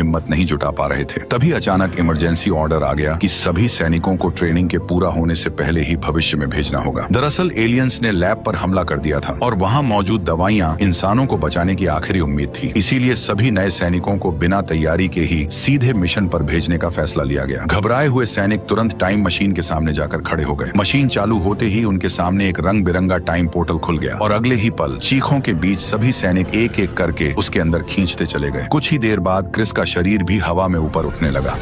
हिम्मत नहीं जुटा पा रहे थे। तभी अचानक इमरजेंसी ऑर्डर आ गया कि सभी सैनिकों को ट्रेनिंग के पूरा होने से पहले ही भविष्य में भेजना होगा। दरअसल एलियंस ने लैब पर हमला कर दिया था और वहाँ मौजूद दवाइयाँ इंसानों को बचाने की आखिरी उम्मीद थी। इसीलिए सभी नए सैनिकों को बिना तैयारी के ही सीधे मिशन पर भेजने का फैसला लिया गया। घबराए हुए सैनिक तुरंत टाइम मशीन के सामने जाकर खड़े हो गए। मशीन चालू होते ही उनके सामने एक रंग बिरंगा टाइम पोर्टल खुल गया और अगले ही पल चीखों के बीच सभी सैनिक एक एक करके उसके अंदर खींचते चले गए। कुछ ही देर बाद क्रिस का शरीर भी हवा में ऊपर उठने लगा।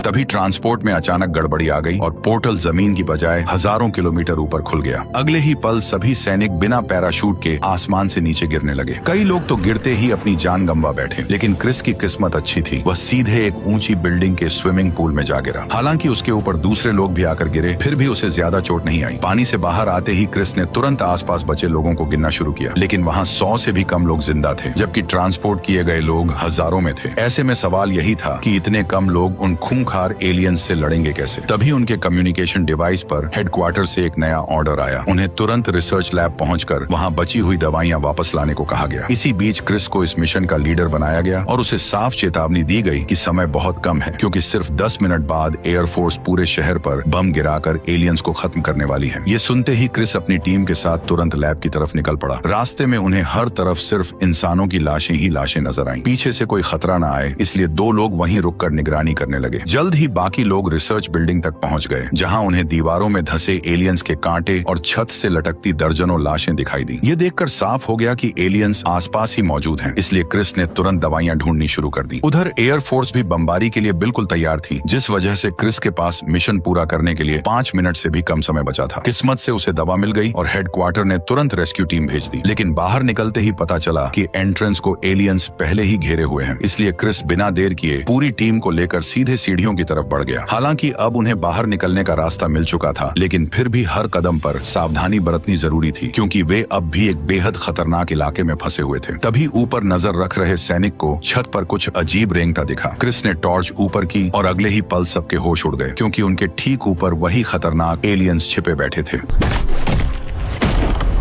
तभी ट्रांसपोर्ट में अचानक गड़बड़ी आ गई और पोर्टल जमीन की बजाय हजारों किलोमीटर ऊपर खुल गया। अगले ही पल सभी सैनिक बिना पैराशूट के आसमान से नीचे गिरने लगे। कई लोग तो गिरते ही अपनी जान गंवा बैठे, लेकिन क्रिस की किस्मत अच्छी थी। वह सीधे एक ऊंची बिल्डिंग के स्विमिंग पूल में जा गिरा। हालांकि उसके ऊपर दूसरे लोग भी आकर गिरे, फिर भी उसे ज्यादा चोट नहीं आई। पानी से बाहर आते ही क्रिस ने तुरंत आसपास बचे लोगों को गिनना शुरू किया, लेकिन वहाँ 100 से भी कम लोग जिंदा थे, जबकि ट्रांसपोर्ट किए गए लोग हजारों में थे। ऐसे में सवाल यही था कि इतने कम लोग उन खूंखार एलियंस से लड़ेंगे कैसे। तभी उनके कम्युनिकेशन डिवाइस पर हेडक्वार्टर से एक नया ऑर्डर आया। उन्हें तुरंत रिसर्च लैब पहुंचकर वहां बची हुई दवाइयां वापस लाने को कहा गया। इसी बीच क्रिस को इस मिशन का लीडर बनाया गया और उसे साफ चेतावनी दी गई कि समय बहुत कम है, क्योंकि सिर्फ 10 मिनट बाद एयरफोर्स पूरे शहर पर बम गिराकर एलियंस को खत्म करने वाली है। ये सुनते ही क्रिस अपनी टीम के साथ तुरंत लैब की तरफ निकल पड़ा। रास्ते में उन्हें हर तरफ सिर्फ इंसानों की लाशें ही लाशें नजर आईं। पीछे से कोई खतरा न आए, इसलिए 2 लोग वहीं रुककर निगरानी करने लगे। जल्द ही बाकी लोग रिसर्च बिल्डिंग तक पहुंच गए, जहां उन्हें दीवारों में धंसे एलियंस के कांटे और छत से लटकती दर्जनों लाशें दिखाई दी। ये देखकर साफ हो गया कि एलियंस आसपास ही मौजूद हैं, इसलिए क्रिस ने तुरंत दवाइयां ढूंढनी शुरू कर दी। उधर एयरफोर्स भी बमबारी के लिए बिल्कुल तैयार थी, जिस वजह से क्रिस के पास मिशन पूरा करने के लिए 5 मिनट से भी कम समय बचा था। किस्मत से उसे दवा मिल गई और हेडक्वार्टर ने तुरंत रेस्क्यू टीम भेज दी, लेकिन बाहर निकलते ही पता चला कि एंट्रेंस को एलियंस पहले ही घेरे हुए हैं। इसलिए क्रिस बिना देर किए पूरी टीम को लेकर सीधे सीढ़ियों की तरफ बढ़ गया। हालांकि अब उन्हें बाहर निकलने का रास्ता मिल चुका था, लेकिन फिर भी हर कदम पर सावधानी बरतनी जरूरी थी, क्योंकि वे अब भी एक बेहद खतरनाक इलाके में फंसे हुए थे। तभी ऊपर नजर रख रहे सैनिक को छत पर कुछ अजीब रेंगता दिखा। क्रिस ने टॉर्च ऊपर की और अगले ही पल सबके होश उड़ गए, क्योंकि उनके ठीक ऊपर वही खतरनाक एलियंस छिपे बैठे थे।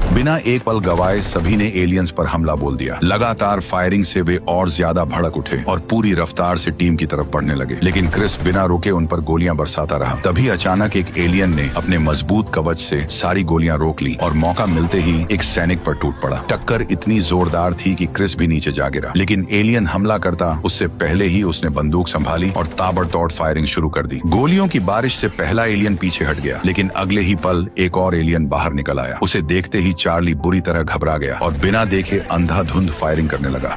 बिना एक पल गवाए सभी ने एलियंस पर हमला बोल दिया। लगातार फायरिंग से वे और ज्यादा भड़क उठे और पूरी रफ्तार से टीम की तरफ बढ़ने लगे, लेकिन क्रिस बिना रुके उन पर गोलियां बरसाता रहा। तभी अचानक एक एलियन ने अपने मजबूत कवच से सारी गोलियां रोक ली और मौका मिलते ही एक सैनिक पर टूट पड़ा। टक्कर इतनी जोरदार थी कि क्रिस भी नीचे जा गिरा, लेकिन एलियन हमला करता उससे पहले ही उसने बंदूक संभाली और ताबड़तोड़ फायरिंग शुरू कर दी। गोलियों की बारिश से पहला एलियन पीछे हट गया, लेकिन अगले ही पल एक और एलियन बाहर निकल आया। उसे देखते ही चार्ली बुरी तरह घबरा गया और बिना देखे अंधाधुंध फायरिंग करने लगा।